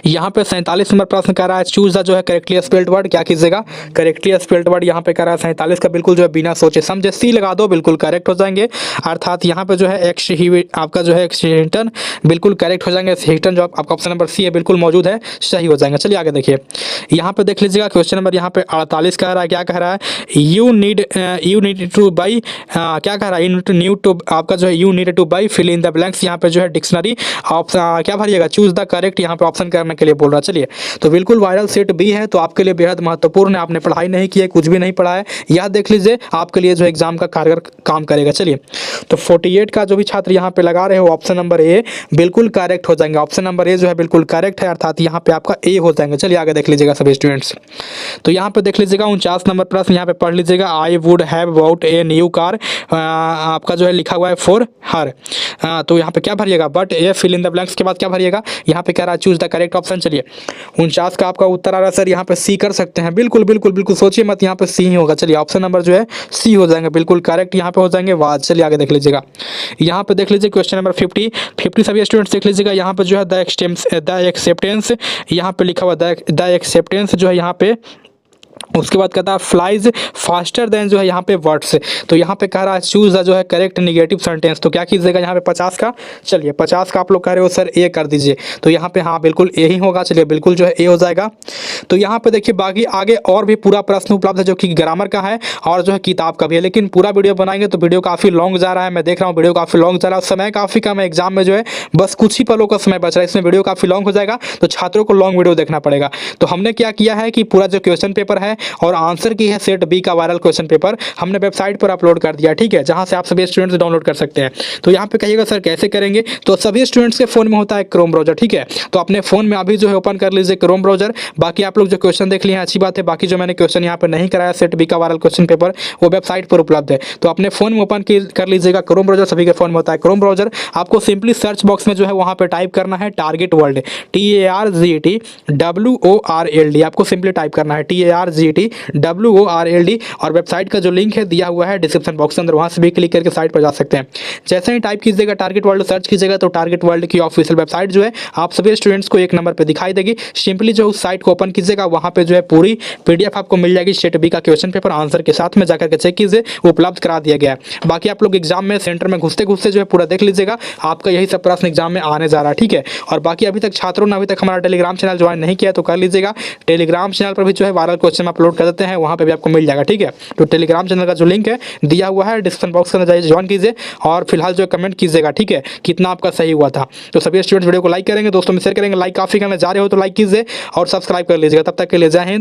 यहाँ पे 47 नंबर प्रश्न कर रहा है चूज द जो है करेक्टली स्पेल्ड वर्ड, क्या कीजिएगा करेक्टली स्पेल्ड वर्ड यहाँ पे कर रहा है 47 का बिल्कुल जो है बिना सोचे समझे सी लगा दो, बिल्कुल करेक्ट हो जाएंगे। अर्थात यहाँ पे जो है आपका जो है एक्सहिटन बिल्कुल करेक्ट हो जाएंगे, एक्सहिटन जो आपका ऑप्शन नंबर सी है बिल्कुल मौजूद है, सही हो जाएंगे। चलिए आगे देखिए यहाँ पे देख लीजिएगा क्वेश्चन नंबर यहाँ पे 48 कह रहा है, क्या कह रहा है यू नीड टू बाई, क्या कह रहा है न्यू टू आपका जो है you need to buy fill in the blanks, यहाँ पे जो है डिक्शनरी ऑप्शन क्या भरिएगा चूज द करेक्ट यहाँ पे ऑप्शन करने के लिए बोल रहा है। चलिए तो बिल्कुल वायरल सेट बी है, तो आपके लिए बेहद महत्वपूर्ण है, आपने पढ़ाई नहीं की है, कुछ भी नहीं पढ़ा है, यह देख लीजिए आपके लिए जो एग्जाम का कारगर काम करेगा। चलिए तो 48 का जो भी छात्र यहाँ पे लगा रहे हो ऑप्शन नंबर ए बिल्कुल करेक्ट हो जाएंगे, ऑप्शन नंबर ए जो है बिल्कुल करेक्ट है, अर्थात यहाँ पे आपका ए हो जाएंगे। चलिए आगे देख लीजिएगा सभी स्टूडेंट्स, तो यहाँ पे देख लीजिएगा 49 नंबर प्रश्न यहाँ पे पढ़ लीजिएगा I would have bought a new car, आपका जो है लिखा हुआ है फॉर हर, तो यहाँ पे क्या भरिएगा but a fill in the blanks के बाद क्या भरिएगा, यहाँ पे कह रहा है चूज द करेक्ट ऑप्शन। चलिए 49 का आपका उत्तर आ रहा है सर यहाँ पे सी कर सकते हैं, बिल्कुल बिल्कुल बिल्कुल सोचिए मत, यहाँ पे सी ही होगा। चलिए ऑप्शन नंबर जो है सी हो जाएंगे, बिल्कुल करेक्ट यहाँ पे हो जाएंगे वाज। चलिए आगे देख लीजिएगा यहाँ पे देख लीजिए क्वेश्चन नंबर 50 सभी स्टूडेंट्स देख लीजिएगा यहाँ पे जो है द एक्सेप्टेंस यहाँ पे लिखा हुआ द एक्सेप्टेंस जो है यहाँ पे, उसके बाद कहता है फ्लाइज फास्टर देन जो है यहाँ पे वर्ड्स, तो यहाँ पे कह रहा है चूज द जो है करेक्ट निगेटिव सेंटेंस, तो क्या कीजिएगा यहाँ पे 50 का, चलिए 50 का आप लोग कह रहे हो सर ए कर दीजिए, तो यहाँ पे हाँ बिल्कुल ए ही होगा, चलिए बिल्कुल जो है ए हो जाएगा। तो यहाँ पे देखिए बाकी आगे और भी पूरा प्रश्न उपलब्ध है जो कि ग्रामर का है और जो है किताब का भी है, लेकिन पूरा वीडियो बनाएंगे तो वीडियो काफ़ी लॉन्ग जा रहा है, मैं देख रहा हूँ वीडियो काफ़ी लॉन्ग जा रहा है, समय काफ़ी कम है, एग्जाम में जो है बस कुछ ही पलों का समय बच रहा है, इसमें वीडियो काफ़ी लॉन्ग हो जाएगा तो छात्रों को लॉन्ग वीडियो देखना पड़ेगा। तो हमने क्या किया है कि पूरा जो क्वेश्चन पेपर है और आंसर की है सेट बी का वायरल क्वेश्चन पेपर हमने वेबसाइट पर अपलोड कर दिया, ठीक है, जहां से आप सभी स्टूडेंट्स डाउनलोड कर सकते हैं। तो यहाँ पे कहिएगा सर कैसे करेंगे, तो सभी स्टूडेंट्स के फोन में होता है क्रोम ब्राउजर, ठीक है, तो अपने फोन में अभी जो है ओपन कर लीजिए क्रोम ब्राउजर। बाकी आप लोग जो क्वेश्चन देख लिए हैं अच्छी बात है, बाकी जो मैंने क्वेश्चन यहाँ पे नहीं कराया सेट बी का वायरल क्वेश्चन पेपर वो वेबसाइट पर उपलब्ध है, तो अपने फोन में ओपन कर लीजिएगा क्रोम ब्राउजर, सभी के फोन में होता है क्रोम ब्राउजर। आपको सिंपली सर्च बॉक्स में जो है वहाँ पे टाइप करना है टारगेट वर्ल्ड, TARGET आपको सिंपली टाइप करना है TARGET और वेबसाइट का जो लिंक है दिया हुआ है डिस्क्रिप्शन बॉक्स के अंदर, वहाँ से भी क्लिक करके साइट पर जा सकते हैं। जैसे ही टाइप कीजिएगा टारगेट वर्ल्ड सर्च कीजिएगा तो टारगेट वर्ल्ड की ऑफिशियल वेबसाइट जो है आप सभी स्टूडेंट्स को एक नंबर पे दिखाई देगी, सिंपली जो उस साइट को ओपन कीजिएगा वहाँ पे जो है पूरी PDF आपको मिल जाएगी सेट बी का क्वेश्चन पेपर आंसर के साथ में, जाकर के चेक कीजिए उपलब्ध करा दिया गया है। बाकी आप लोग एग्जाम में सेंटर में घुसते घुसते जो है पूरा देख लीजिएगा, आपका यही सब प्रश्न एग्जाम में आने जा रहा है, ठीक है। और बाकी अभी तक छात्रों ने अभी तक हमारा टेलीग्राम चैनल ज्वाइन नहीं किया तो कर लीजिएगा, टेलीग्राम चैनल पर भी जो है वायरल क्वेश्चन अपलोड कर देते हैं, वहाँ पे भी आपको मिल जाएगा, ठीक है। तो टेलीग्राम चैनल का जो लिंक है दिया हुआ है डिस्क्रिप्शन बॉक्स के अंदर जाइए ज्वाइन कीजिए और फिलहाल जो कमेंट कीजिएगा, ठीक है, कितना आपका सही हुआ था। तो सभी स्टूडेंट्स वीडियो को लाइक करेंगे, दोस्तों में शेयर करेंगे, लाइक काफ़ी करने जा रहे हो तो लाइक कीजिए और सब्सक्राइब कर लीजिएगा। तब तक के लिए जय हिंद।